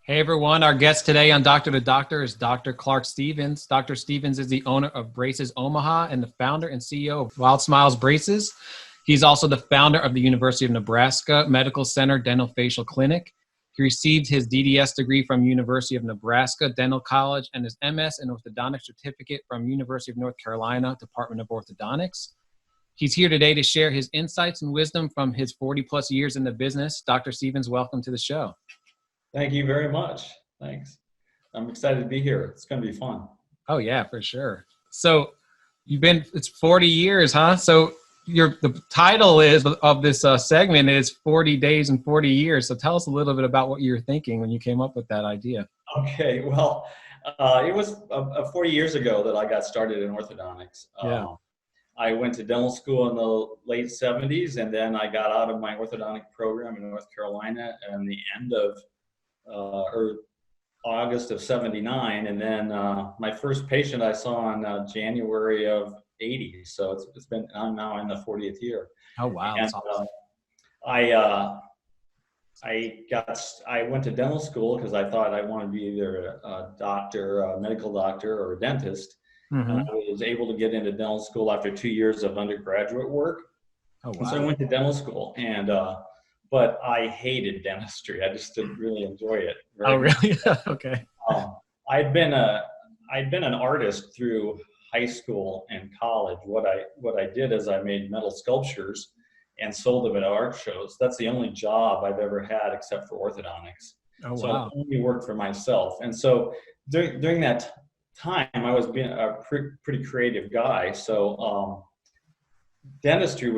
Hey everyone, our guest today on Doctor to Doctor is Dr. Clarke Stevens. Dr. Stevens is the owner of Braces Omaha and the founder and CEO of Wild Smiles Braces. He's also the founder of the University of Nebraska Medical Center Dental Facial Clinic. He received his DDS degree from University of Nebraska Dental College and his MS in Orthodontics certificate from University of North Carolina Department of Orthodontics. He's here today to share his insights and wisdom from his 40 plus years in the business. Dr. Stevens, welcome to the show. Thank you very much. Thanks. I'm excited to be here. It's going to be fun. Oh yeah, for sure. So it's 40 years, huh? So the title of this segment is 40 days and 40 years. So tell us a little bit about what you were thinking when you came up with that idea. Okay. Well, it was 40 years ago that I got started in orthodontics. Yeah. I went to dental school in the late 70s, and then I got out of my orthodontic program in North Carolina in the end of or August of 79, and then my first patient I saw in January of 80. So I'm now in the 40th year. Oh wow! And, awesome. I went to dental school because I thought I wanted to be either a doctor, a medical doctor, or a dentist. Mm-hmm. And I was able to get into dental school after 2 years of undergraduate work. Oh wow! And so I went to dental school, and but I hated dentistry. I just didn't really enjoy it. Oh, really? Okay. I'd been an artist through high school and college. What I did is I made metal sculptures and sold them at art shows. That's the only job I've ever had except for orthodontics. Oh, so wow. I only worked for myself. And so during that time, I was being a pretty creative guy. So dentistry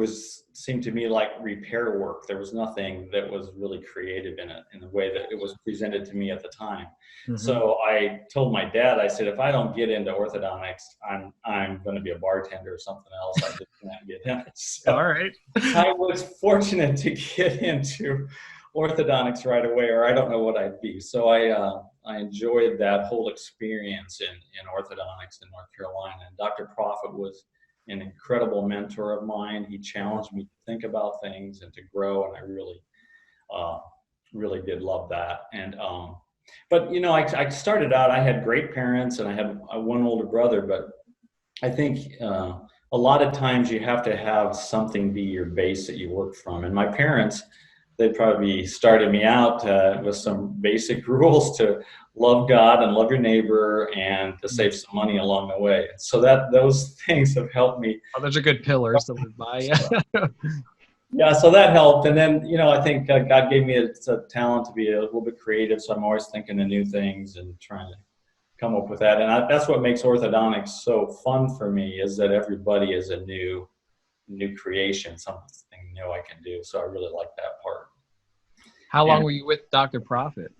seemed to me like repair work. There was nothing that was really creative in it in the way that it was presented to me at the time. Mm-hmm. So I told my dad, I said, if I don't get into orthodontics, I'm going to be a bartender or something else. I just can't get in. So all right. I was fortunate to get into orthodontics right away, or I don't know what I'd be. So I enjoyed that whole experience in orthodontics in North Carolina. And Dr. Profit was an incredible mentor of mine. He challenged me to think about things and to grow, and I really did love that. And but you know, I started out. I had great parents, and I had one older brother. But I think a lot of times you have to have something be your base that you work from. And my parents, they probably started me out with some basic rules to love God and love your neighbor and to save some money along the way. So those things have helped me. Oh, those are good pillars to live by. Yeah. Yeah, so that helped. And then, you know, I think God gave me a talent to be a little bit creative. So I'm always thinking of new things and trying to come up with that. And that's what makes orthodontics so fun for me, is that everybody is a new creation, something new I can do. So I really like that part. How long were you with Dr. Profit?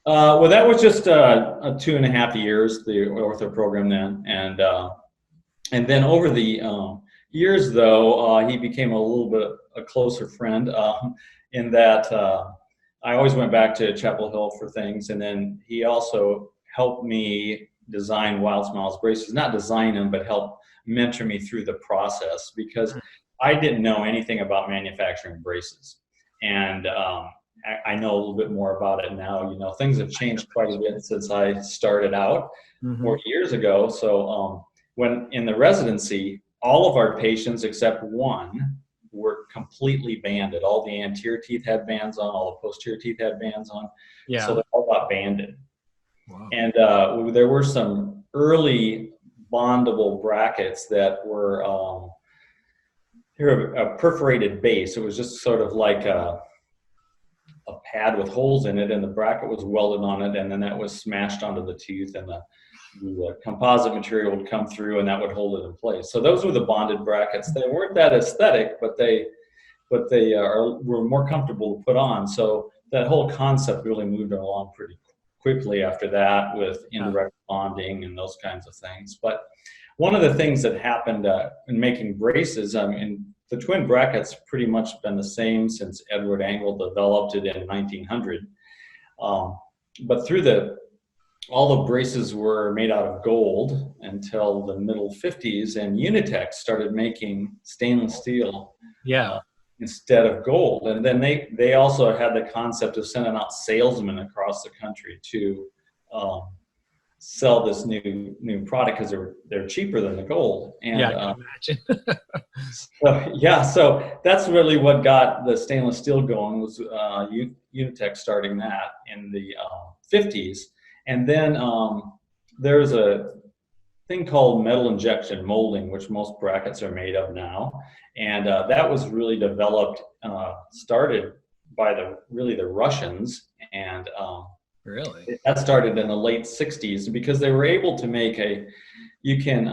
Well, that was just 2.5 years, the ortho program then. And then over the years, though, he became a little bit a closer friend in that I always went back to Chapel Hill for things. And then he also helped me design Wild Smiles Braces, not design them, but help mentor me through the process, because I didn't know anything about manufacturing braces. And I know a little bit more about it now. You know, things have changed quite a bit since I started out 40 years ago. So when in the residency, all of our patients except one were completely banded. All the anterior teeth had bands on, all the posterior teeth had bands on. Yeah. So they all got banded. Wow. And there were some early bondable brackets that were a perforated base. It was just sort of like a pad with holes in it, and the bracket was welded on it, and then that was smashed onto the tooth, and the composite material would come through, and that would hold it in place. So those were the bonded brackets. They weren't that aesthetic, but they were more comfortable to put on. So that whole concept really moved along pretty quickly after that, with indirect bonding and those kinds of things. But one of the things that happened in making braces, I mean, the twin bracket's pretty much been the same since Edward Angle developed it in 1900. But through all the braces were made out of gold until the middle 50s, and Unitech started making stainless steel instead of gold. And then they also had the concept of sending out salesmen across the country to sell this new product because they're cheaper than the gold. And Yeah, I can imagine. so that's really what got the stainless steel going, was Unitech starting that in the 50s. And then there's a thing called metal injection molding, which most brackets are made of now. And that was really developed, started by the Russians. And Really? that started in the late 60s because they were able to make you can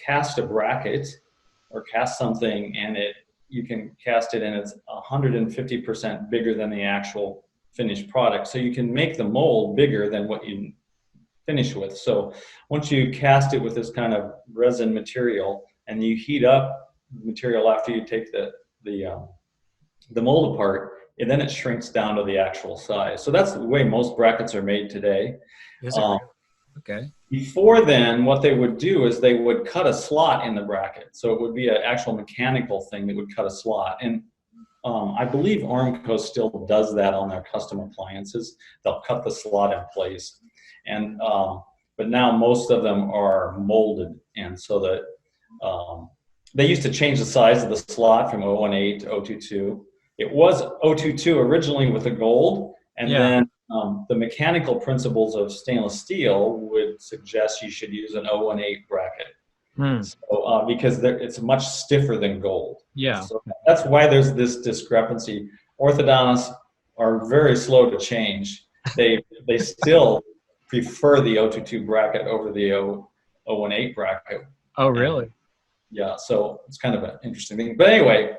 cast a bracket or cast something, and you can cast it and it's 150% bigger than the actual finished product. So you can make the mold bigger than what you finish with. So once you cast it with this kind of resin material and you heat up the material after you take the mold apart, and then it shrinks down to the actual size. So that's the way most brackets are made today. Is it really? Okay. Before then, what they would do is they would cut a slot in the bracket. So it would be an actual mechanical thing that would cut a slot. And I believe Ormco still does that on their custom appliances. They'll cut the slot in place. And but now most of them are molded. And so that they used to change the size of the slot from 018 to 022. It was 022 originally with the gold, and then the mechanical principles of stainless steel would suggest you should use an 018 bracket. So, because it's much stiffer than gold. Yeah. So that's why there's this discrepancy. Orthodontists are very slow to change. They still prefer the 022 bracket over the 018 bracket. Oh, really? Yeah, so it's kind of an interesting thing. But anyway,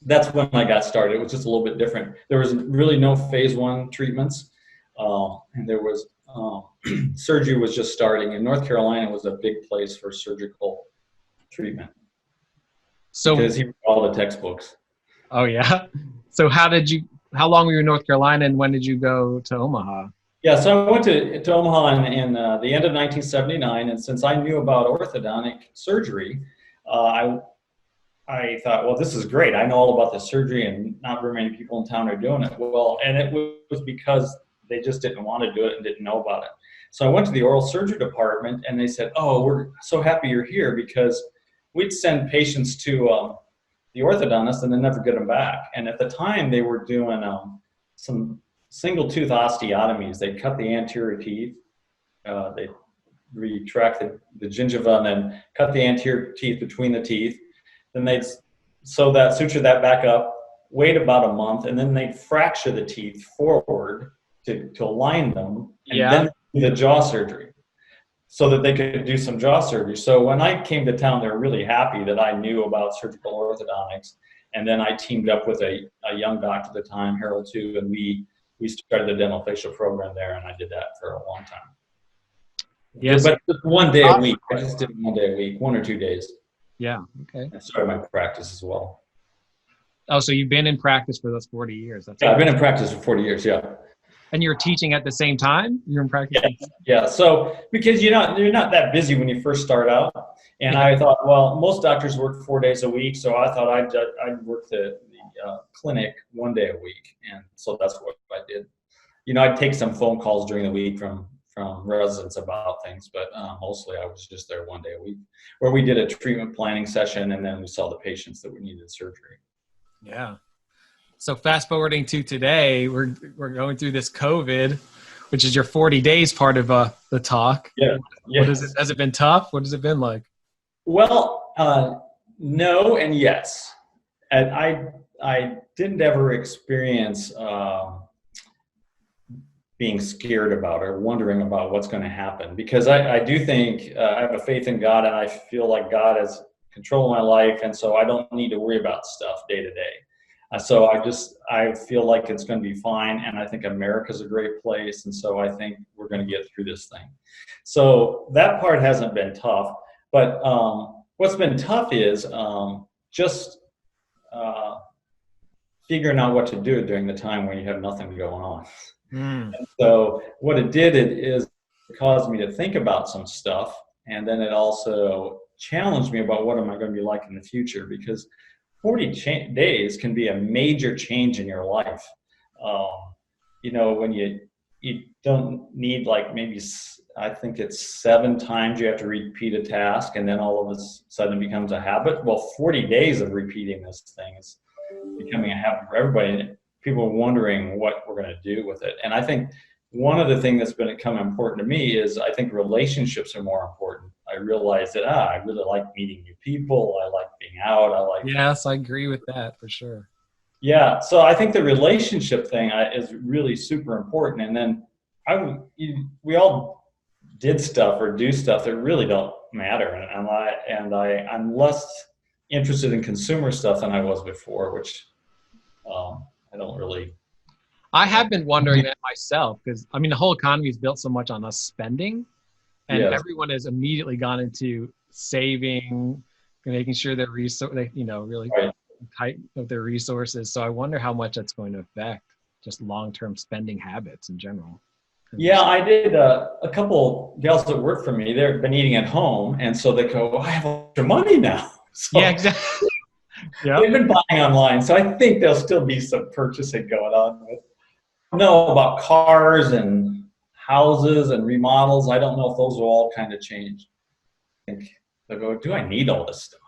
that's when I got started. It was just a little bit different. There was really no phase 1 treatments, and there was surgery was just starting. And North Carolina was a big place for surgical treatment. So because he read all the textbooks. Oh yeah. So how long were you in North Carolina, and when did you go to Omaha? Yeah, so I went to Omaha in the end of 1979, and since I knew about orthodontic surgery, I thought, well, this is great. I know all about this surgery, and not very many people in town are doing it. Well, and it was because they just didn't want to do it and didn't know about it. So I went to the oral surgery department, and they said, oh, we're so happy you're here, because we'd send patients to the orthodontist and then never get them back. And at the time, they were doing some single tooth osteotomies. They'd cut the anterior teeth. They'd retract the gingiva and then cut the anterior teeth between the teeth. Then they'd suture that back up, wait about a month, and then they'd fracture the teeth forward to align them, and then do the jaw surgery so that they could do some jaw surgery. So when I came to town, they were really happy that I knew about surgical orthodontics. And then I teamed up with a young doctor at the time, Harold too, and we started the dental facial program there, and I did that for a long time. Yes, but just 1 day a week. I just did 1 day a week, 1 or 2 days. Yeah. Okay. I started my practice as well. Oh, so you've been in practice for those 40 years? Yeah, I've been in practice for 40 years. Yeah. And you're teaching at the same time? You're in practice? Yeah. So because you're not that busy when you first start out, and I thought, well, most doctors work 4 days a week, so I thought I'd work the clinic 1 day a week, and so that's what I did. I'd take some phone calls during the week from residents about things, but mostly I was just there 1 day a week, where we did a treatment planning session, and then we saw the patients that needed surgery. Yeah. So fast forwarding to today, we're going through this COVID, which is your 40 days part of the talk. Yeah. Has it been tough? What has it been like? Well, no and yes. And I didn't ever experience being scared about or wondering about what's going to happen, because I do think I have a faith in God, and I feel like God has control of my life, and so I don't need to worry about stuff day to day. So I feel like it's going to be fine, and I think America's a great place, and so I think we're going to get through this thing. So that part hasn't been tough, but what's been tough is just figuring out what to do during the time when you have nothing going on. And so what it did is it caused me to think about some stuff, and then it also challenged me about what am I going to be like in the future, because 40 days can be a major change in your life. You know, when you don't need like maybe, I think it's 7 times you have to repeat a task, and then all of a sudden it becomes a habit. Well, 40 days of repeating this thing is becoming a habit for everybody. And people are wondering what we're going to do with it. And I think one of the things that's become important to me is I think relationships are more important. I realize that I really like meeting new people. I like being out. I like. Yes, I agree with that for sure. Yeah, so I think the relationship thing is really super important. And then we all did stuff or do stuff that really don't matter. And I'm less interested in consumer stuff than I was before, which I don't really. I have been wondering that myself, because I mean, the whole economy is built so much on us spending, and Yes. everyone has immediately gone into saving, making sure they're really Right. tight with their resources. So I wonder how much that's going to affect just long-term spending habits in general. Yeah, I did a couple gals that work for me. They've been eating at home, and so they go, well, I have extra money now. So Yeah, exactly. Yeah. they've been buying online, so I think there'll still be some purchasing going on. I know about cars and houses and remodels. I don't know if those will all kind of change. I think they'll go, do I need all this stuff?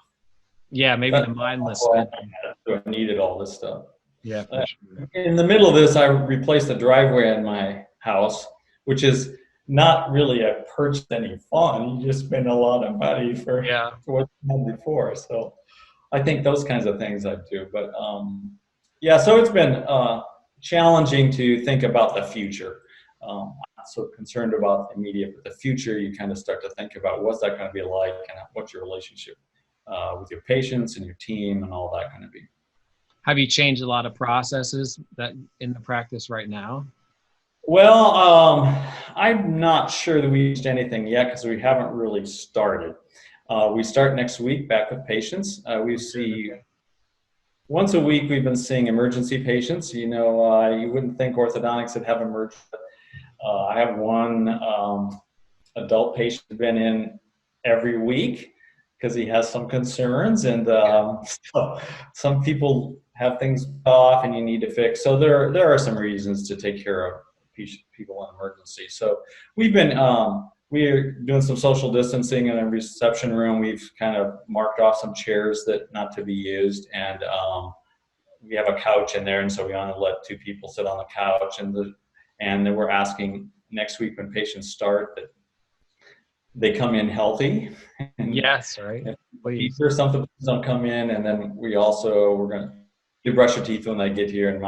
Yeah, maybe the mindless spending. Do I needed all this stuff? Yeah, for sure. In the middle of this, I replaced the driveway in my house, which is not really a purchase any fun. You just spend a lot of money for what you had before. So I think those kinds of things I do. But yeah, so it's been challenging to think about the future. I'm not so concerned about the immediate, but the future, you kind of start to think about what's that going to be like, and what's your relationship with your patients and your team and all that kind of be. Have you changed a lot of processes that in the practice right now? Well, I'm not sure that we changed anything yet because we haven't really started. We start next week back with patients. We see once a week. We've been seeing emergency patients. You know, you wouldn't think orthodontics would have emergency. I have one adult patient who's been in every week because he has some concerns, and so some people have things off and you need to fix. So there are some reasons to take care of people in emergency. So we've been we're doing some social distancing in a reception room. We've kind of marked off some chairs that not to be used, and we have a couch in there, and so we want to let 2 people sit on the couch. And then we're asking next week when patients start that they come in healthy. And yes, right. Please. Or something, don't come in, and then we're going to brush your teeth when they get here and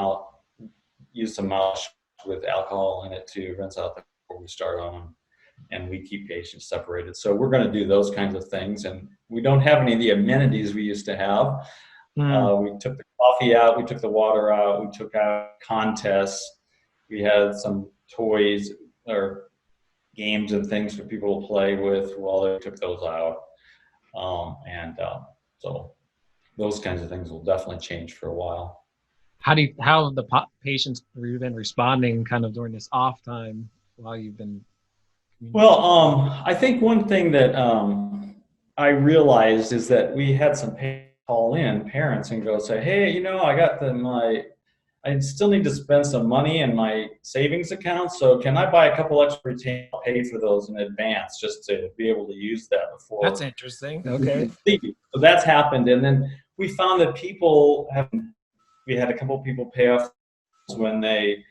use some mouth with alcohol in it to rinse out before we start on them. And we keep patients separated. So we're going to do those kinds of things. And we don't have any of the amenities we used to have. We took the coffee out, we took the water out, we took out contests. We had some toys or games and things for people to play with. Well, they took those out. So those kinds of things will definitely change for a while. How have the patients been responding kind of during this off time while you've been? Well, I think one thing that I realized is that we had some call in parents and go say, hey, you know, I got I still need to spend some money in my savings account. So can I buy a couple extra retainers? I'll pay for those in advance just to be able to use that before. That's interesting. Okay. So that's happened. And then we found that we had a couple of people pay off when they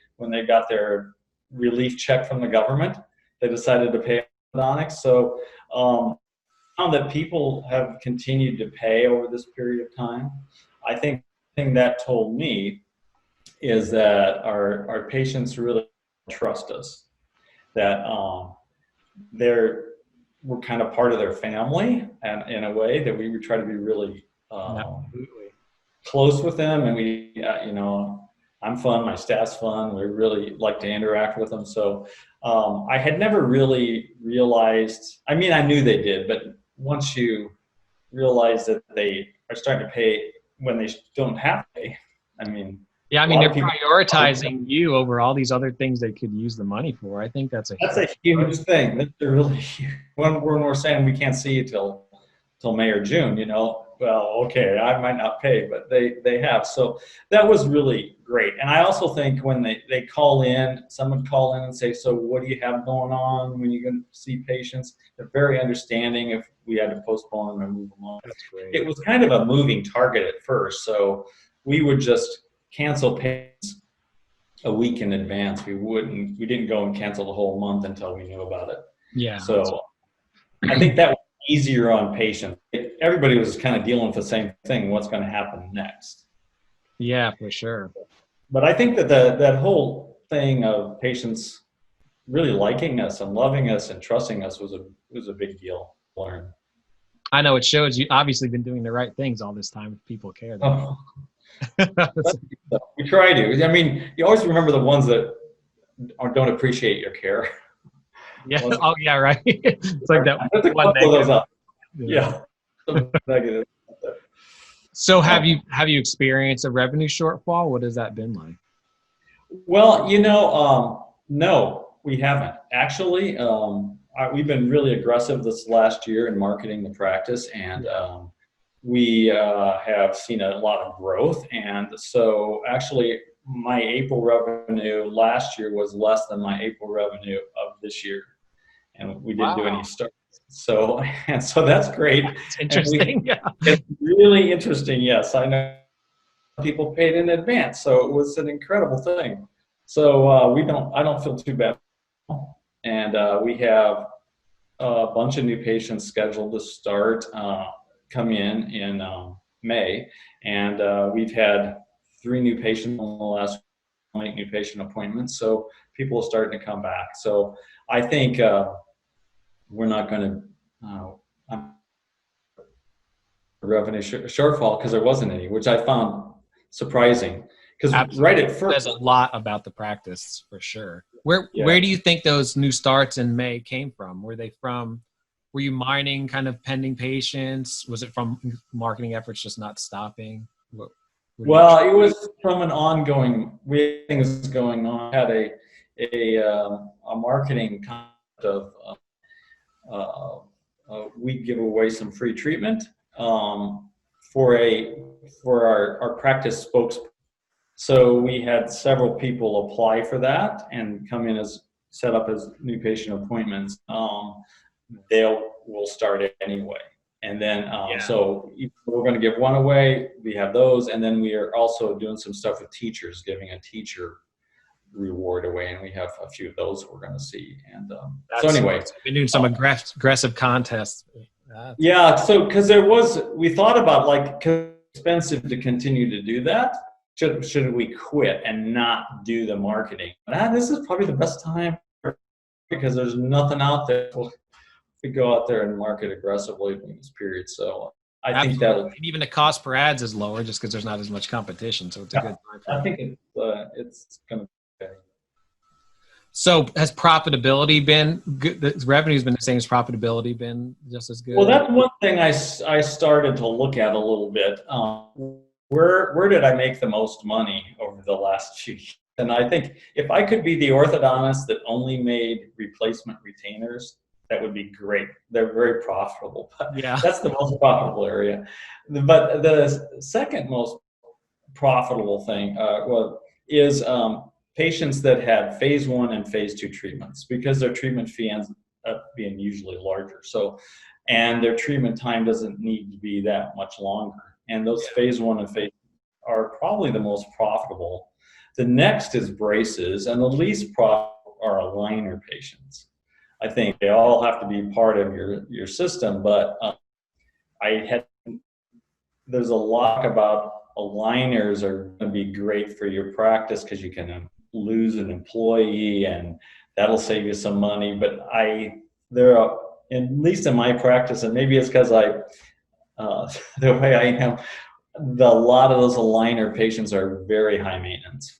got their relief check from the government. They decided to pay orthodontics. So found that people have continued to pay over this period of time. I think the thing that told me is that our patients really trust us, that we're kind of part of their family, and in a way that we try to be really close with them. And we, you know, I'm fun, my staff's fun. We really like to interact with them. So I had never really realized, I mean, I knew they did, but once you realize that they are starting to pay when they don't have to pay, I mean. Yeah, I mean, they're prioritizing you over all these other things they could use the money for. I think that's a huge thing. That's a really huge. When we're saying we can't see you till till May or June, you know. Well, okay, I might not pay, but they have. So that was really great. And I also think when they call in, someone call in and say, so what do you have going on when you're going to see patients? They're very understanding if we had to postpone them and move them on. That's great. It was kind of a moving target at first. So we would just cancel patients a week in advance. We didn't go and cancel the whole month until we knew about it. Yeah. So I think that was easier on patients. Everybody was kind of dealing with the same thing. What's going to happen next? Yeah, for sure. But I think that that whole thing of patients really liking us and loving us and trusting us was a big deal to learn. I know it shows you obviously been doing the right things all this time if people care. Oh. We try to. I mean, you always remember the ones that don't appreciate your care. Yeah. Oh, yeah. Right. It's like that one negative. negative. Yeah. Negative. So have you experienced a revenue shortfall? What has that been like? Well, you know, no, we haven't actually. We've been really aggressive this last year in marketing the practice, and we have seen a lot of growth. And so actually my April revenue last year was less than my April revenue of this year. And we didn't do any starts. So that's great. It's interesting. It's really interesting. Yes, I know people paid in advance. So it was an incredible thing. So I don't feel too bad. And we have a bunch of new patients scheduled to start, come in May. And we've had 3 new patients in the last 8 new patient appointments. So people are starting to come back. So I think we're not going to revenue shortfall because there wasn't any, which I found surprising. Because right at first, there's a lot about the practice for sure. Where do you think those new starts in May came from? Were you mining kind of pending patients? Was it from marketing efforts just not stopping? Well, it was from an ongoing things going on. I had a marketing concept of we give away some free treatment for our practice spokesperson. So we had several people apply for that and come in as set up as new patient appointments. We'll start it anyway. And then, so we're going to give one away. We have those. And then we are also doing some stuff with teachers, giving a teacher reward away. And we have a few of those we're going to see. And so anyway. We're doing some aggressive contests. Yeah. So, because we thought about like, expensive to continue to do that. Should we quit and not do the marketing? This is probably the best time because there's nothing out there. We go out there and market aggressively in this period. So I think that even the cost per ads is lower just because there's not as much competition. So it's a good time for I think it's going to be okay. So has profitability been good? The revenue's been the same. As profitability been just as good? Well, that's one thing I started to look at a little bit. Where did I make the most money over the last few years? And I think if I could be the orthodontist that only made replacement retainers, that would be great. They're very profitable. But that's the most profitable area. But the second most profitable thing is patients that had phase 1 and phase 2 treatments, because their treatment fee ends up being usually larger. So, and their treatment time doesn't need to be that much longer. And those phase 1 and phase 2 are probably the most profitable. The next is braces, and the least profitable are aligner patients. I think they all have to be part of your system, but there's a lot about aligners are going to be great for your practice because you can lose an employee and that'll save you some money. But at least in my practice, and maybe it's because the way I am, a lot of those aligner patients are very high maintenance.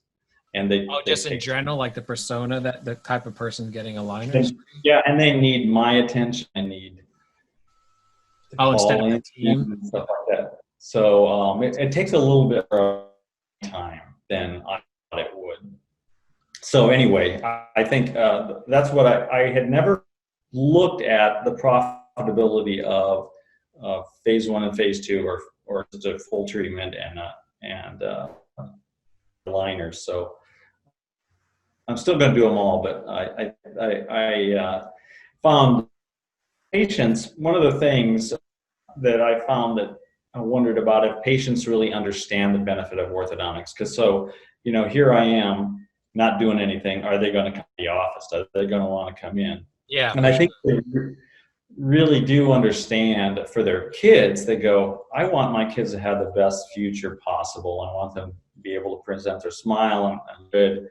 And in general, like the persona, that the type of person getting aligners. Yeah, and they need my attention. I need instead of the team and stuff like that. So it takes a little bit more time than I thought it would. So anyway, I think that's what I had never looked at the profitability of phase 1 and phase 2, or just a full treatment and liners. So I'm still going to do them all, but I found patients. One of the things that I found that I wondered about if patients really understand the benefit of orthodontics. Because here I am not doing anything. Are they going to come to the office? Are they going to want to come in? Yeah. And I think they really do understand for their kids. They go, I want my kids to have the best future possible. I want them to be able to present their smile and good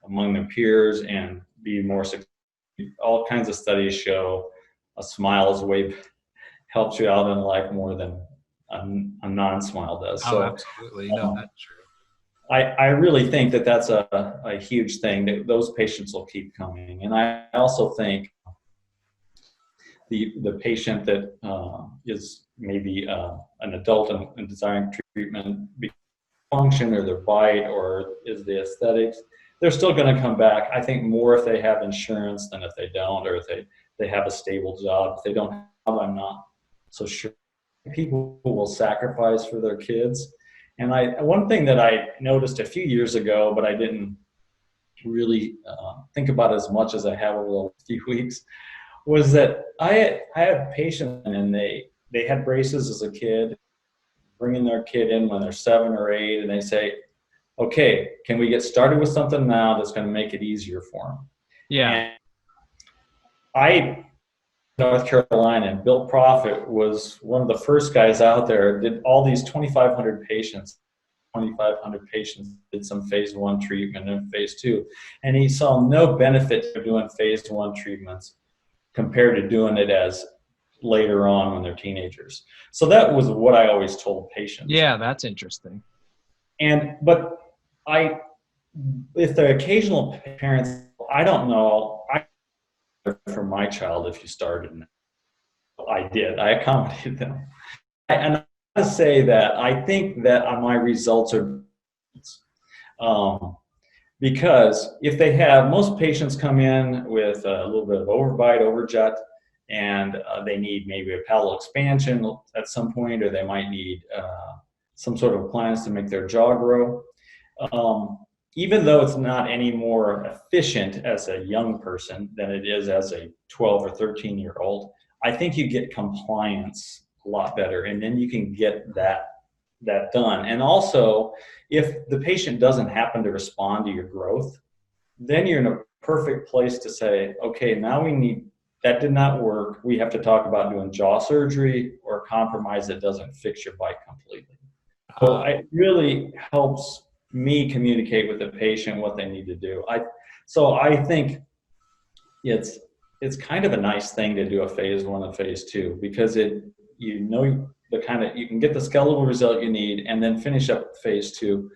among their peers and be more successful. All kinds of studies show a smile helps you out in life more than a non-smile does. Oh, absolutely. No, that's true. I really think that that's a huge thing, that those patients will keep coming. And I also think the patient that is maybe an adult and desiring treatment, function or their bite or is the aesthetics, they're still going to come back. I think more if they have insurance than if they don't, or if they have a stable job. If they don't have, I'm not so sure. People will sacrifice for their kids. And one thing that I noticed a few years ago, but I didn't really think about as much as I have over the last few weeks, was that I had patients and they had braces as a kid, bringing their kid in when they're 7 or 8, and they say, okay, can we get started with something now that's going to make it easier for them? Yeah. And North Carolina, and Bill Profit was one of the first guys out there, did all these 2,500 patients, did some phase 1 treatment and phase 2. And he saw no benefit to doing phase 1 treatments compared to doing it as later on when they're teenagers. So that was what I always told patients. Yeah, that's interesting. But if the occasional parents, I don't know, for my child, if you started, I did. I accommodated them. And I say that I think that my results are because if they have, most patients come in with a little bit of overbite, overjet, and they need maybe a palatal expansion at some point, or they might need some sort of appliance to make their jaw grow. Even though it's not any more efficient as a young person than it is as a 12 or 13-year-old, I think you get compliance a lot better, and then you can get that done. And also, if the patient doesn't happen to respond to your growth, then you're in a perfect place to say, okay, now that did not work. We have to talk about doing jaw surgery or a compromise that doesn't fix your bite completely. So it really helps me communicate with the patient what they need to do. So I think it's kind of a nice thing to do a phase 1 and phase 2, because you can get the skeletal result you need and then finish up phase 2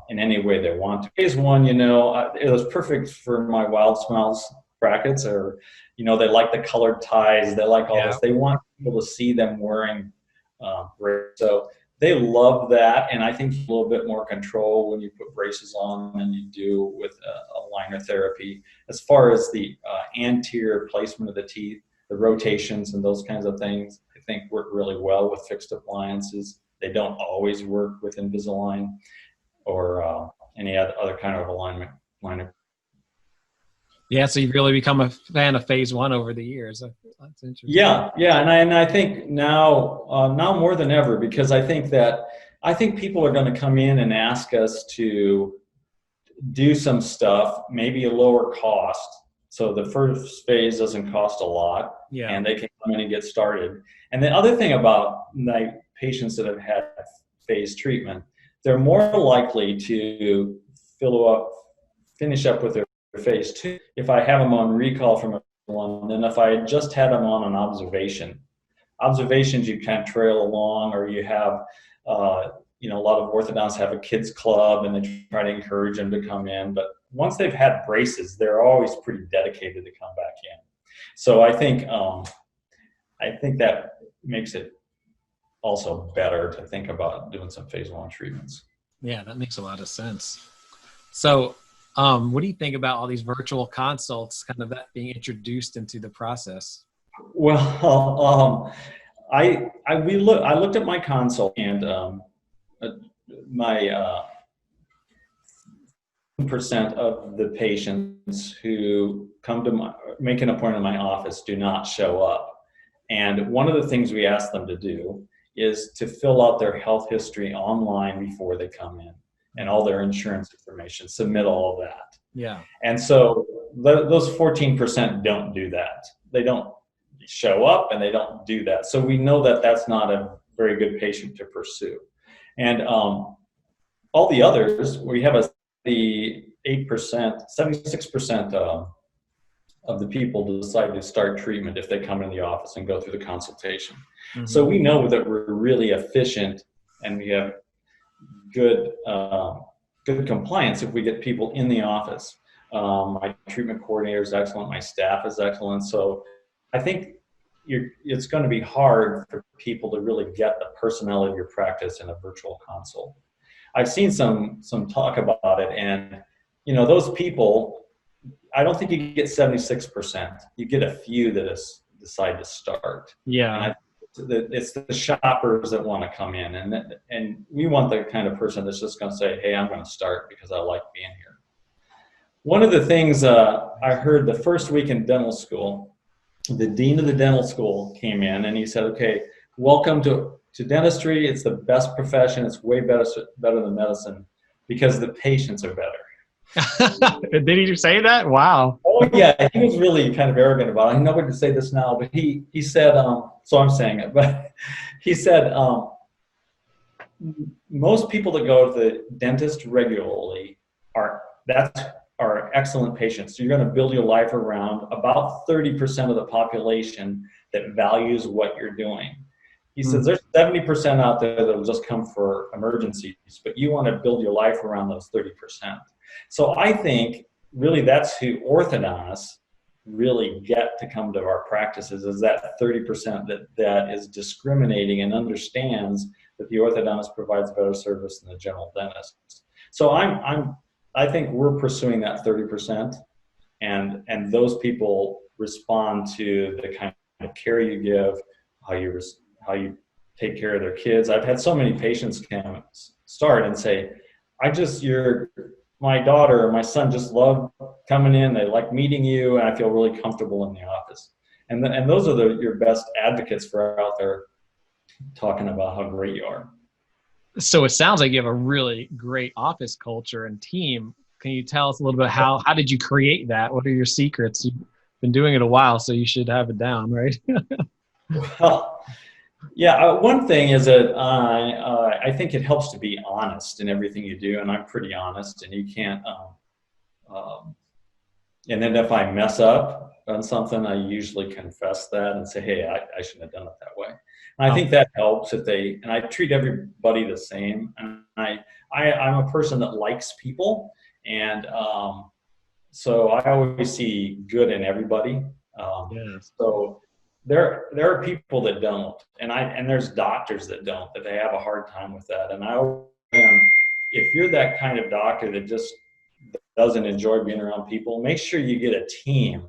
in any way they want to. Phase 1, it was perfect for my Wild Smiles brackets, or they like the colored ties, they like all this. They want people to see them wearing braces. So they love that, and I think a little bit more control when you put braces on than you do with aligner therapy. As far as the anterior placement of the teeth, the rotations and those kinds of things, I think work really well with fixed appliances. They don't always work with Invisalign or any other kind of alignment. Yeah, so you've really become a fan of phase 1 over the years. That's interesting. Yeah, and I think now more than ever, because I think people are going to come in and ask us to do some stuff, maybe a lower cost. So the first phase doesn't cost a lot, and they can come in and get started. And the other thing about my patients that have had phase treatment, they're more likely to finish up with their phase 2 if I have them on recall from one than if I just had them on an observation. Observations you kind of trail along, or you have a lot of orthodontists have a kids club and they try to encourage them to come in, but once they've had braces, they're always pretty dedicated to come back in. So I think that makes it also better to think about doing some phase 1 treatments. Yeah, that makes a lot of sense. So what do you think about all these virtual consults, kind of that being introduced into the process? Well, I looked at my consult, and my percent of the patients who come to make an appointment in my office do not show up. And one of the things we ask them to do is to fill out their health history online before they come in, and all their insurance information, submit all of that. Yeah. And so those 14% don't do that. They don't show up, and they don't do that. So we know that that's not a very good patient to pursue. And all the others, we have the 8%, 76% of the people decide to start treatment if they come in the office and go through the consultation. Mm-hmm. So we know that we're really efficient, and we have good compliance if we get people in the office. My treatment coordinator is excellent. My staff is excellent. So I think it's going to be hard for people to really get the personality of your practice in a virtual consult. I've seen some talk about it, and those people, I don't think you get 76%. You get a few that decide to start. Yeah. It's the shoppers that want to come in, and we want the kind of person that's just going to say, hey, I'm going to start because I like being here. One of the things I heard the first week in dental school, the dean of the dental school came in, and he said, okay, welcome to dentistry. It's the best profession. It's way better than medicine because the patients are better. Did he say that? Wow. Oh yeah, he was really kind of arrogant about it. I know what to say this now, but he said, so I'm saying it, but he said, most people that go to the dentist regularly are excellent patients. So you're going to build your life around about 30% of the population that values what you're doing. He says there's 70% out there that will just come for emergencies, but you want to build your life around those 30%. So I think really that's who orthodontists really get to come to our practices, is that 30% that is discriminating and understands that the orthodontist provides better service than the general dentist. So I think we're pursuing that 30%, and those people respond to the kind of care you give, how you take care of their kids. I've had so many patients come start and say, my daughter or my son just love coming in. They like meeting you, and I feel really comfortable in the office. And those are your best advocates for out there talking about how great you are. So it sounds like you have a really great office culture and team. Can you tell us a little bit how did you create that? What are your secrets? You've been doing it a while, so you should have it down, right? Well, yeah, one thing is that I think it helps to be honest in everything you do, and I'm pretty honest, and you can't, and then if I mess up on something, I usually confess that and say, hey, I shouldn't have done it that way. And I think that helps and I treat everybody the same, and I'm a person that likes people, and so I always see good in everybody. Yes. So there are people that don't, and there's doctors that don't, that they have a hard time with that. And if you're that kind of doctor that just doesn't enjoy being around people, make sure you get a team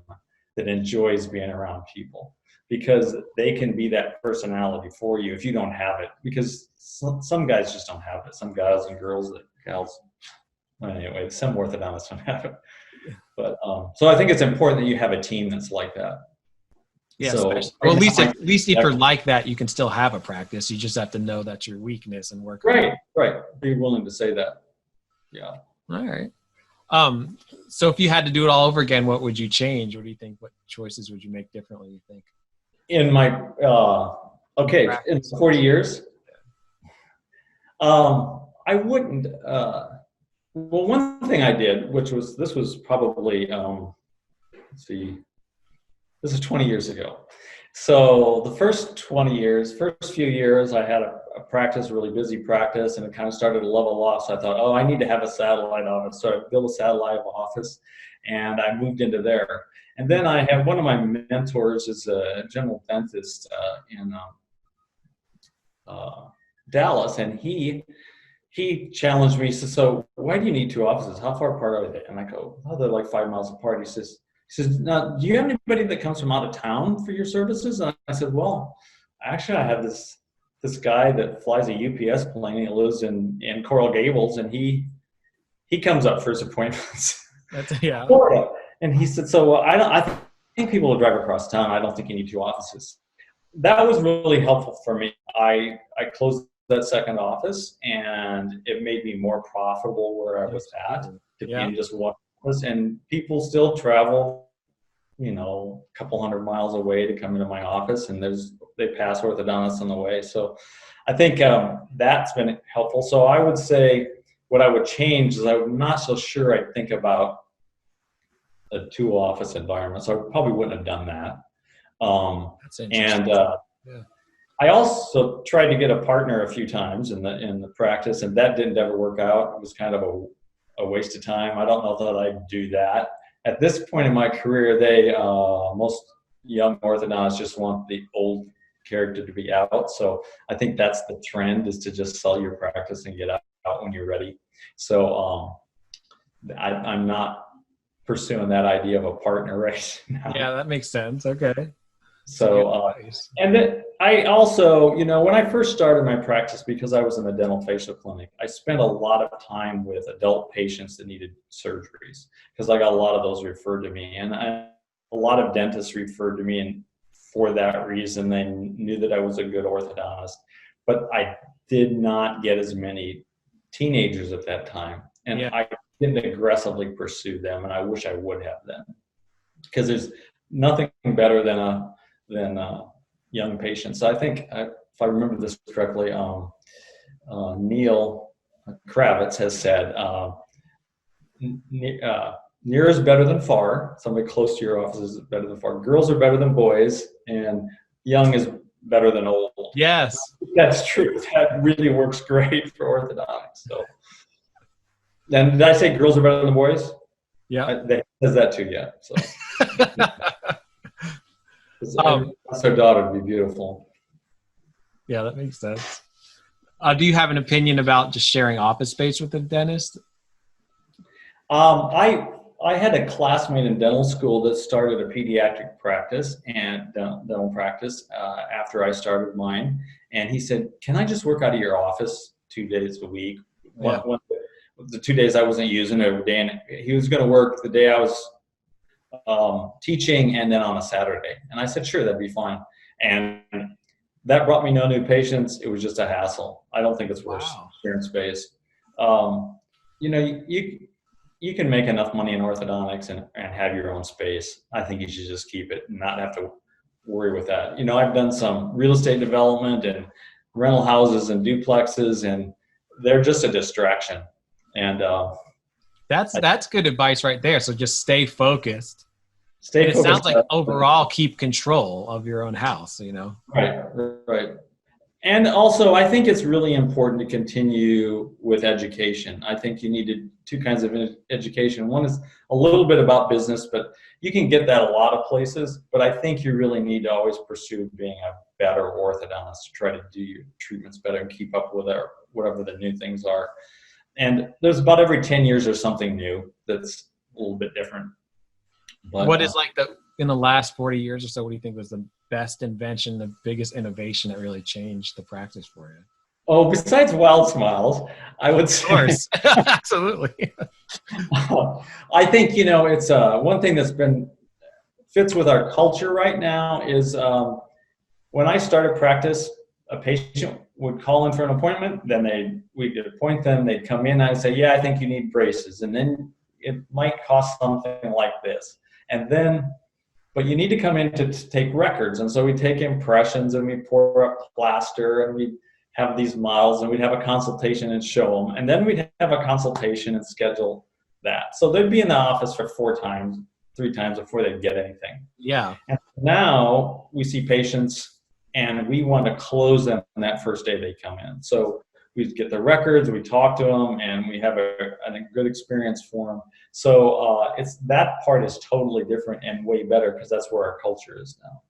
that enjoys being around people, because they can be that personality for you if you don't have it, because some guys just don't have it. Some guys and girls, anyway, some orthodontists don't have it. But so I think it's important that you have a team that's like that. Yeah. So, well, at least if you're like that, you can still have a practice. You just have to know that's your weakness and work. Right. Be willing to say that. Yeah. All right. So if you had to do it all over again, what would you change? What do you think? What choices would you make differently, you think? In my, in 40 years, I wouldn't, well, one thing I did, this was probably, this is 20 years ago. So the first few years, I had a practice, really busy practice, and it kind of started to level off. So I thought, I need to have a satellite office. So I built a satellite office, and I moved into there. And then I have one of my mentors is a general dentist in Dallas, and he challenged me. He says, so why do you need two offices? How far apart are they? And I go, they're like 5 miles apart. He says, now, do you have anybody that comes from out of town for your services? And I said, well, actually, I have this guy that flies a UPS plane. He lives in Coral Gables, and he comes up for his appointments. Yeah. Florida. And he said, so I think people will drive across town. I don't think you need two offices. That was really helpful for me. I closed that second office, and it made me more profitable where I was at to be in just one office. And people still travel, a couple hundred miles away to come into my office, and they pass orthodontists on the way. So I think that's been helpful. So I would say what I would change is I'm not so sure I'd think about a two office environment. So I probably wouldn't have done that. That's interesting. Yeah. I also tried to get a partner a few times in the practice, and that didn't ever work out. It was kind of a waste of time. I don't know that I'd do that. At this point in my career, most young orthodontists just want the old character to be out. So I think that's the trend, is to just sell your practice and get out when you're ready. So I'm not pursuing that idea of a partner right now. Yeah, that makes sense. Okay. So, and then I also, when I first started my practice, because I was in the dental facial clinic, I spent a lot of time with adult patients that needed surgeries, because I got a lot of those referred to me. And a lot of dentists referred to me, and for that reason, they knew that I was a good orthodontist. But I did not get as many teenagers at that time. And I didn't aggressively pursue them, and I wish I would have them, because there's nothing better than young patients. I think, if I remember this correctly, Neil Kravitz has said, near is better than far. Somebody close to your office is better than far. Girls are better than boys, and young is better than old. Yes. That's true. That really works great for orthodontics. So, then did I say girls are better than boys? Yeah. They says that too, yeah. So. Their daughter would be beautiful. Yeah, that makes sense. Do you have an opinion about just sharing office space with the dentist? I had a classmate in dental school that started a pediatric practice and dental practice after I started mine, and he said, "Can I just work out of your office 2 days a week?" Yeah. The 2 days I wasn't using it every day, and he was going to work the day I was teaching, and then on a Saturday. And I said, sure, that'd be fine. And that brought me no new patients. It was just a hassle. I don't think it's worth sharing space. You can make enough money in orthodontics and have your own space. I think you should just keep it and not have to worry with that. I've done some real estate development and rental houses and duplexes, and they're just a distraction. And that's good advice right there. So just stay focused. It sounds like overall keep control of your own house, Right. And also, I think it's really important to continue with education. I think you need two kinds of education. One is a little bit about business, but you can get that a lot of places. But I think you really need to always pursue being a better orthodontist, to try to do your treatments better and keep up with whatever the new things are. And there's about every 10 years there's something new that's a little bit different. But, what is in the last 40 years or so, what do you think was the best invention, the biggest innovation that really changed the practice for you? Oh, besides Wild Smiles, I would say. Of course. Absolutely. I think, it's one thing that's fits with our culture right now is when I started practice, a patient would call in for an appointment, then we'd appoint them, they'd come in, I'd say, yeah, I think you need braces. And then it might cost something like this. But you need to come in to take records. And so we take impressions and we pour up plaster and we have these models and we'd have a consultation and show them. And then we'd have a consultation and schedule that. So they'd be in the office for 3 times before they'd get anything. Yeah. And now we see patients and we want to close them on that first day they come in. So we get the records, we talk to them, and we have a good experience for them. So that part is totally different and way better, because that's where our culture is now.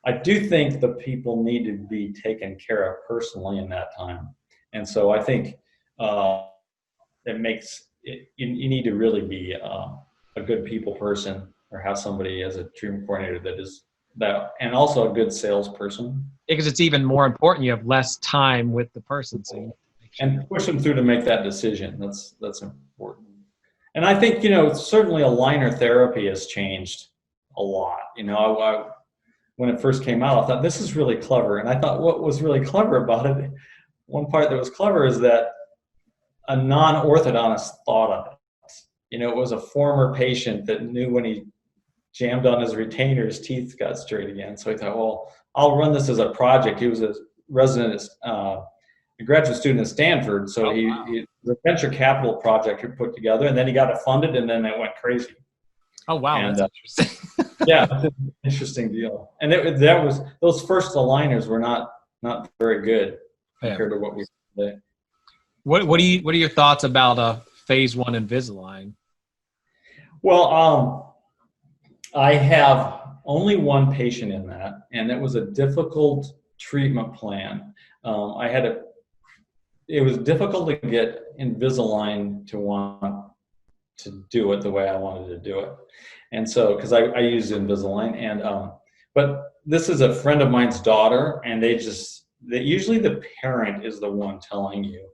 I do think the people need to be taken care of personally in that time. And so I think it makes it, you need to really be a good people person, or have somebody as a treatment coordinator that is and also a good salesperson. Because it's even more important. You have less time with the person, so you make sure. And push them through to make that decision. That's important. And I think, certainly aligner therapy has changed a lot. When it first came out, I thought this is really clever. And I thought what was really clever about it, one part that was clever is that a non-orthodontist thought of it. It was a former patient that knew when he jammed on his retainer, his teeth got straight again. So he thought, well, I'll run this as a project. He was a resident, a graduate student at Stanford. So he the venture capital project he put together, and then he got it funded, and then it went crazy. Oh, wow. And, that's interesting. Yeah, it's an interesting deal. And those first aligners were not very good compared to what we have today. What are your thoughts about phase 1 Invisalign? Well, I have only one patient in that, and it was a difficult treatment plan. It was difficult to get Invisalign to want to do it the way I wanted to do it. And so, because I used Invisalign, but this is a friend of mine's daughter, and usually the parent is the one telling you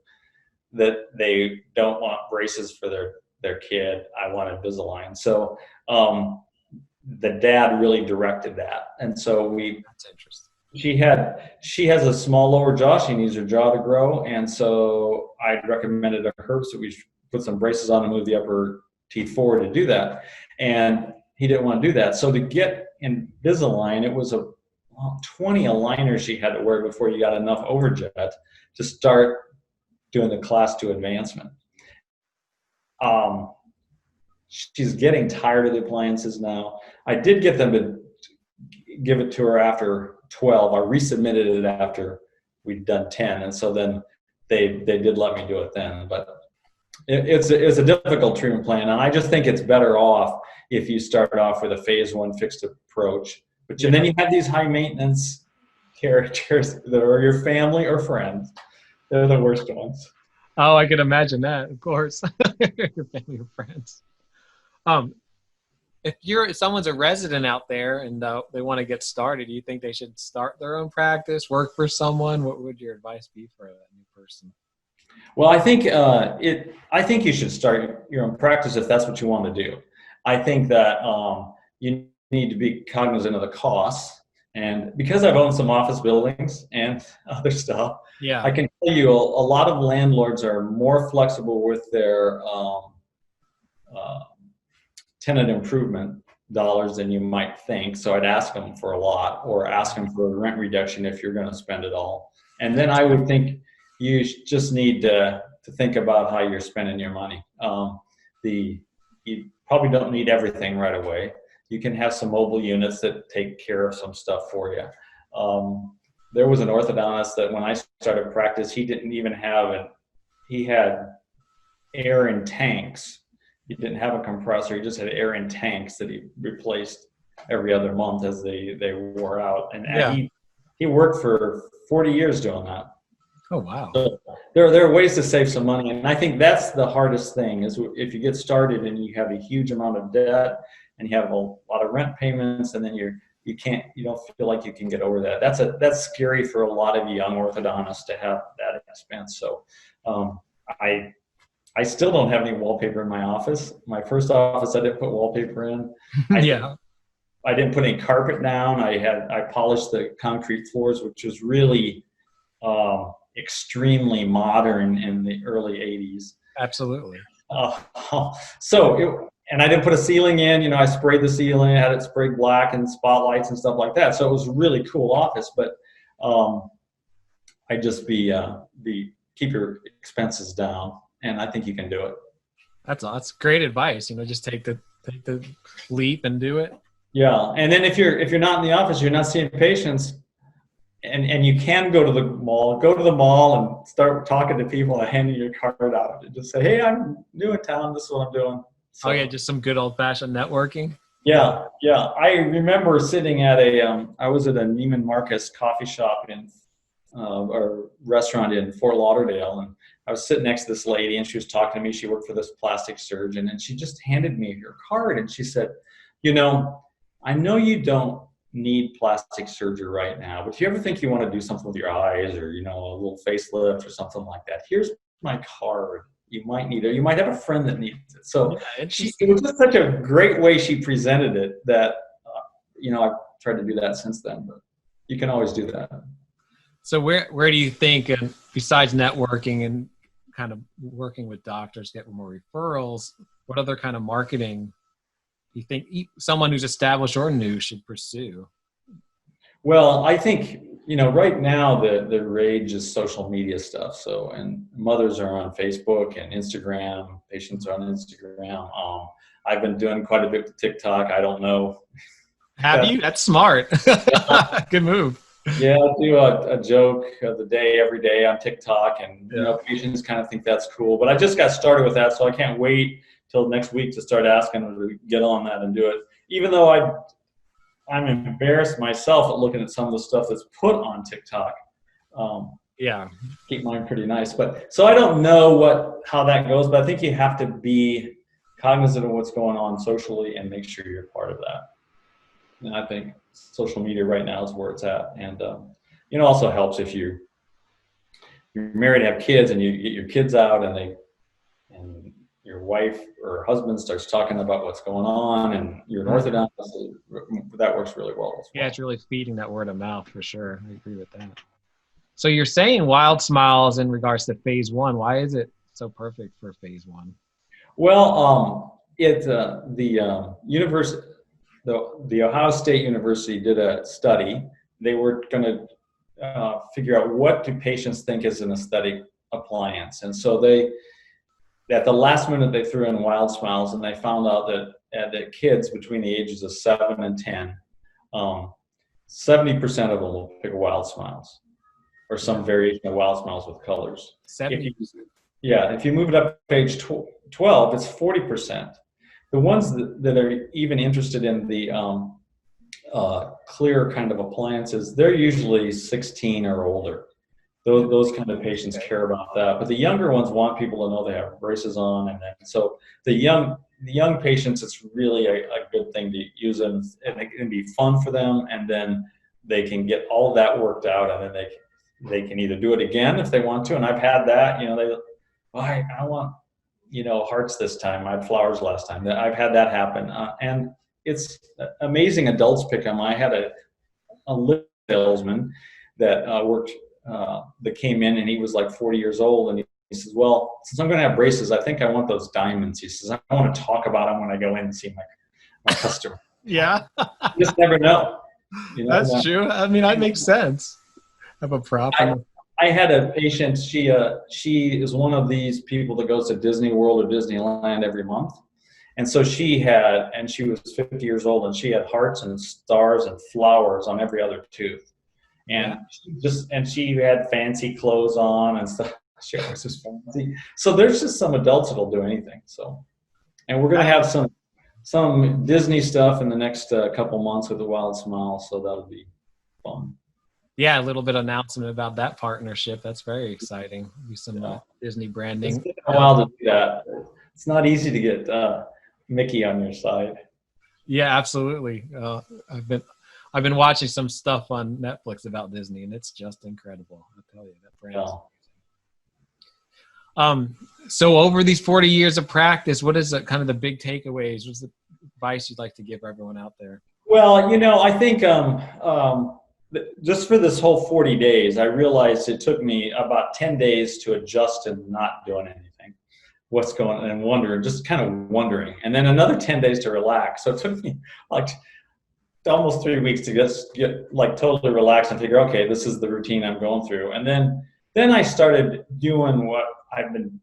that they don't want braces for their kid. I want Invisalign. So the dad really directed that. And so that's interesting. She has a small lower jaw. She needs her jaw to grow. And so I recommended to her so we put some braces on and move the upper teeth forward to do that. And he didn't want to do that. So to get Invisalign, it was 20 aligners she had to wear before you got enough overjet to start doing the class 2 advancement. She's getting tired of the appliances now. I did get them to give it to her after 12. I resubmitted it after we'd done 10, and so then they did let me do it then. But it's a difficult treatment plan, and I just think it's better off if you start off with a phase 1 fixed approach. But then you have these high maintenance characters that are your family or friends. They're the worst ones. Oh, I can imagine that, of course. Your family or friends. If someone's a resident out there and they want to get started, do you think they should start their own practice, work for someone? What would your advice be for that new person? Well, I think you should start your own practice if that's what you want to do. I think that you need to be cognizant of the costs. And because I've owned some office buildings and other stuff, yeah, I can tell you a lot of landlords are more flexible with their tenant improvement dollars than you might think. So I'd ask them for a lot, or ask them for a rent reduction if you're going to spend it all. And then I would think you just need to think about how you're spending your money. You probably don't need everything right away. You can have some mobile units that take care of some stuff for you. There was an orthodontist that when I started practice, he didn't even he had air in tanks. He didn't have a compressor. He just had air in tanks that he replaced every other month as they wore out. And he worked for 40 years doing that. Oh, wow. So there are ways to save some money. And I think that's the hardest thing is if you get started and you have a huge amount of debt and you have a lot of rent payments, and then you don't feel like you can get over that. That's scary for a lot of young orthodontists to have that expense. So I still don't have any wallpaper in my office. My first office, I didn't put wallpaper in. I didn't put any carpet down. I polished the concrete floors, which was really extremely modern in the early 80s. Absolutely. And I didn't put a ceiling in. I sprayed the ceiling, had it sprayed black and spotlights and stuff like that. So it was a really cool office. But I just keep your expenses down. And I think you can do it. That's great advice. Just take the leap and do it. Yeah, and then if you're not in the office, you're not seeing patients, and you can go to the mall. Go to the mall and start talking to people and handing your card out. And just say, "Hey, I'm new in town. This is what I'm doing." So, just some good old-fashioned networking. Yeah. I remember sitting at I was at a Neiman Marcus coffee shop or restaurant in Fort Lauderdale, and I was sitting next to this lady, and she was talking to me. She worked for this plastic surgeon, and she just handed me her card, and she said, "I know you don't need plastic surgery right now, but if you ever think you want to do something with your eyes or, you know, a little facelift or something like that, here's my card. You might need it. You might have a friend that needs it. So Yeah, it was just such a great way she presented it that, you know, I've tried to do that since then, but you can always do that. So where do you think, besides networking and kind of working with doctors, getting more referrals, what other kind of marketing you think someone who's established or new should pursue? Well, I think, you know, right now the rage is social media stuff. So, and mothers are on Facebook and Instagram, patients are on Instagram. I've been doing quite a bit with TikTok. I don't know. Have you? That's smart. Good move. Yeah, I do a joke of the day every day on TikTok, and you know, patients kind of think that's cool. But I just got started with that, so I can't wait till next week to start asking them to get on that and do it. Even though I'm embarrassed myself at looking at some of the stuff that's put on TikTok. Yeah, keep mine pretty nice, but so I don't know how that goes, but I think you have to be cognizant of what's going on socially and make sure you're part of that. And I think social media right now is where it's at. And, you know, also helps if you're married, have kids, and you get your kids out and your wife or husband starts talking about what's going on, and you're an orthodontist, that works really well as well. Yeah, it's really feeding that word of mouth for sure. I agree with that. So you're saying Wild Smiles in regards to phase one. Why is it so perfect for phase one? Well, the Ohio State University did a study. They were going to figure out what do patients think is an aesthetic appliance. And so at the last minute, they threw in Wild Smiles, and they found out that kids between the ages of 7 and 10, 70% of them will pick Wild Smiles or some variation of Wild Smiles with colors. 70%. If you move it up to page 12, it's 40%. The ones that are even interested in the clear kind of appliances, they're usually 16 or older. Those kind of patients care about that. But the younger ones want people to know they have braces on, and so the young patients, it's really a good thing to use them, and it can be fun for them, and then they can get all of that worked out, and then they can either do it again if they want to. And I've had that, you know, I want, you know, hearts this time. I had flowers last time. I've had that happen, and it's amazing. Adults pick them. I had a salesman that worked. That came in, and he was like 40 years old, and he says, well, since I'm going to have braces, I think I want those diamonds. He says, I want to talk about them when I go in and see my customer. Yeah. You just never know. You know, that's true. I mean, that makes sense. Have a problem. I had a patient, she is one of these people that goes to Disney World or Disneyland every month. And so she was 50 years old, and she had hearts and stars and flowers on every other tooth. And she had fancy clothes on and stuff. She always was fancy. So there's just some adults that'll do anything. So, and we're going to have some Disney stuff in the next couple months with the Wild Smile. So that'll be fun. Yeah, a little bit of announcement about that partnership. That's very exciting. Do some Disney branding. It's taken a while to do that. It's not easy to get Mickey on your side. Yeah, absolutely. I've been watching some stuff on Netflix about Disney, and it's just incredible. I'll tell you, that brand is so over these 40 years of practice, what is kind of the big takeaways? What's the advice you'd like to give everyone out there? Well, you know, I think just for this whole 40 days, I realized it took me about 10 days to adjust to not doing anything. What's going on, and just kind of wondering. And then another 10 days to relax. So it took me like almost 3 weeks to get like totally relaxed and figure, okay, this is the routine I'm going through. And then I started doing what I've been,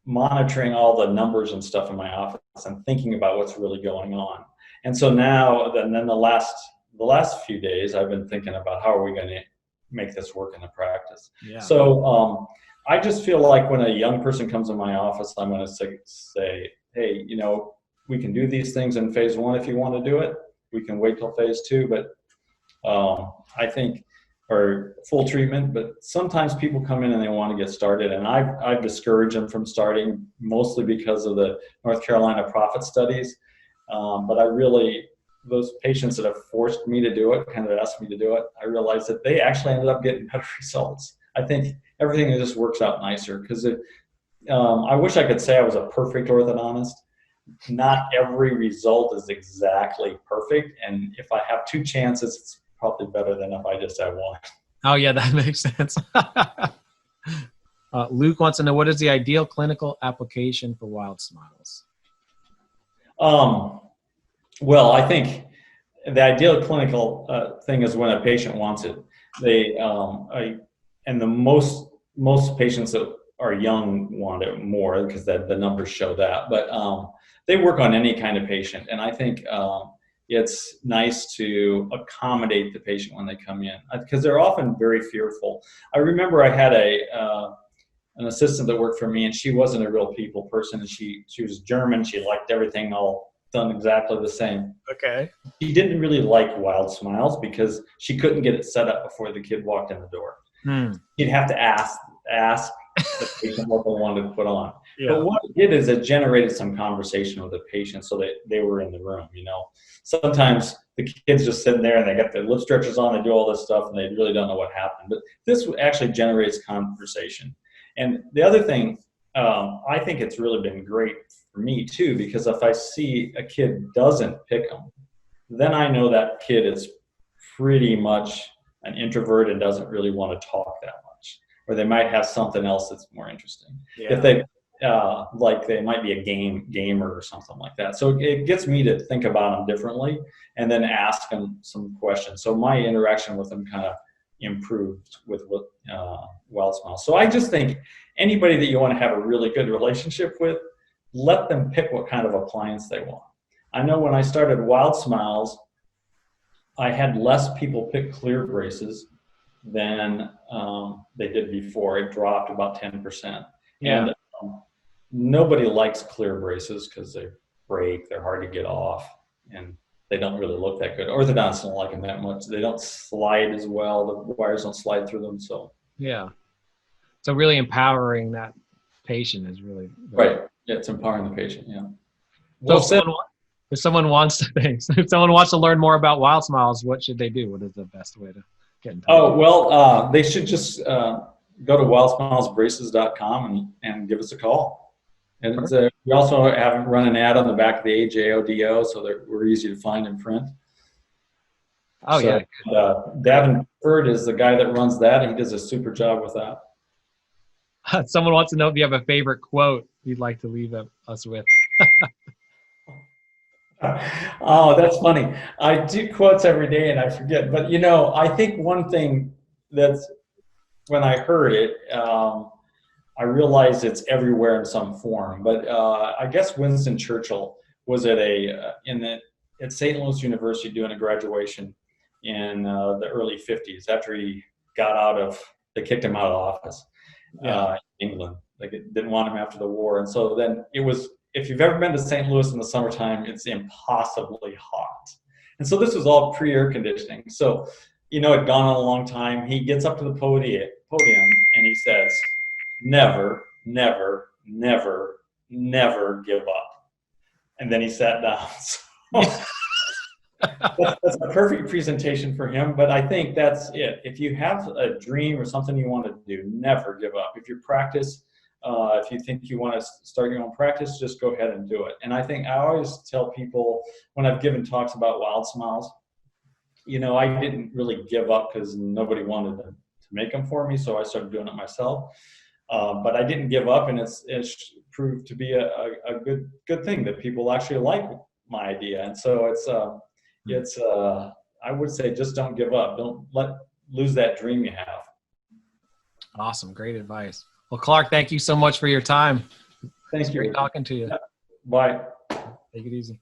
monitoring all the numbers and stuff in my office and thinking about what's really going on. And so now, then the last few days, I've been thinking about how are we going to make this work in the practice. Yeah. So I just feel like when a young person comes in my office, I'm going to say, hey, you know, we can do these things in phase one if you want to do it. We can wait till phase two, but I think, or full treatment. But sometimes people come in and they want to get started, and I've discouraged them from starting, mostly because of the North Carolina profit studies. But I really those patients that have forced me to do it, kind of asked me to do it, I realized that they actually ended up getting better results. I think everything just works out nicer because I wish I could say I was a perfect orthodontist. Not every result is exactly perfect, and if I have two chances, it's probably better than if I just have one. Oh yeah, that makes sense. Luke wants to know, what is the ideal clinical application for Wild Smiles? Well, I think the ideal clinical thing is when a patient wants it. And the most patients that are young want it more because the numbers show that. But they work on any kind of patient, and I think it's nice to accommodate the patient when they come in because they're often very fearful. I remember I had an assistant that worked for me, and she wasn't a real people person, and she was German. She liked everything all done exactly the same. Okay. She didn't really like Wild Smiles because she couldn't get it set up before the kid walked in the door. You'd have to ask the patient what they wanted to put on. Yeah. But what it did is it generated some conversation with the patient so that they were in the room, you know. Sometimes the kids just sitting there and they got their lip stretchers on, they do all this stuff, and they really don't know what happened. But this actually generates conversation. And the other thing, I think it's really been great for me too, because if I see a kid doesn't pick them, then I know that kid is pretty much an introvert and doesn't really want to talk that much, or they might have something else that's more interesting. Yeah. If they like they might be a gamer or something like that. So it gets me to think about them differently and then ask them some questions. So my interaction with them kind of improved with Wild Smiles. So I just think anybody that you want to have a really good relationship with, let them pick what kind of appliance they want. I know when I started Wild Smiles, I had less people pick clear braces than they did before. It dropped about 10%. Yeah. And nobody likes clear braces because they break, they're hard to get off, and they don't really look that good. Orthodontists don't like them that much. They don't slide as well. The wires don't slide through them. So yeah. So really empowering that patient is really right. Yeah, it's empowering the patient. Yeah. Well, so if someone wants to learn more about Wild Smiles, what should they do? What is the best way to get in touch? Oh, well, they should just go to wildsmilesbraces.com and give us a call. And we also have run an ad on the back of the AJODO, so that we're easy to find in print. Oh, so, yeah. Davenport is the guy that runs that, and he does a super job with that. Someone wants to know if you have a favorite quote you'd like to leave us with. Oh, that's funny. I do quotes every day and I forget. But, you know, I think one thing that's, when I heard it, I realized it's everywhere in some form. But I guess Winston Churchill was at at St. Louis University doing a graduation in the early 50s after he got they kicked him out of office in England. They didn't want him after the war. And so then if you've ever been to St. Louis in the summertime, it's impossibly hot. And so this was all pre-air conditioning. So, you know, it'd gone on a long time. He gets up to the podium and he says, never, never, never, never give up. And then he sat down. So that's a perfect presentation for him, but I think that's it. If you have a dream or something you want to do, never give up. If you practice, if you think you want to start your own practice, just go ahead and do it. And I think I always tell people when I've given talks about Wild Smiles, you know, I didn't really give up because nobody wanted to make them for me, so I started doing it myself. But I didn't give up, and it's proved to be a good thing that people actually like my idea. And so it's I would say just don't give up. Don't lose that dream you have. Awesome. Great advice. Well, Clarke, thank you so much for your time. Thank you. Great talking to you. Bye. Take it easy.